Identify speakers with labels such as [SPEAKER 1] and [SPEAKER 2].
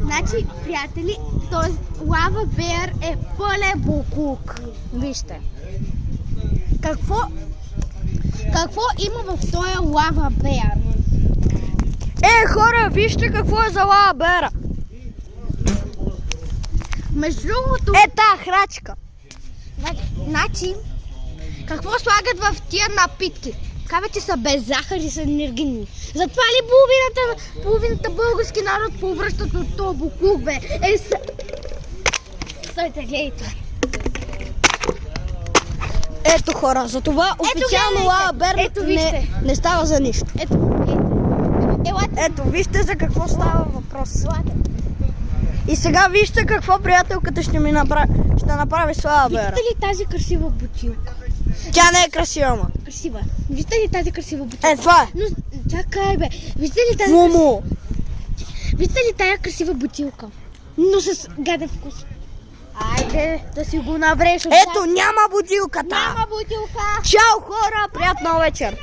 [SPEAKER 1] Значи, приятели, този лава беар е пълен буклук. Вижте. Какво има в този лава беар?
[SPEAKER 2] Хора, вижте какво е за лава беара.
[SPEAKER 1] Между другото...
[SPEAKER 2] Та храчка.
[SPEAKER 1] Значи, какво слагат в тия напитки? Кавите са без захар и са енергийни. Затова ли половината български народ повръщат от този буклук, бе? Стойте, гледайте.
[SPEAKER 2] Ето хора, за това официално лава беар не става за нищо. Ето, вижте за какво става въпрос. И сега вижте какво приятелката ще направи с лава беара.
[SPEAKER 1] Вижте ли тази красива бутилка?
[SPEAKER 2] Тя не е красива, ма.
[SPEAKER 1] Красива. Вижте ли тази красива бутилка?
[SPEAKER 2] Това е.
[SPEAKER 1] Но, чакай, бе. Вижте ли тази Вижте ли тази красива бутилка? Но с гаден вкус. Айде, да си го навреш.
[SPEAKER 2] Ето, няма бутилката.
[SPEAKER 1] Няма бутилка.
[SPEAKER 2] Чао, хора, приятна вечер.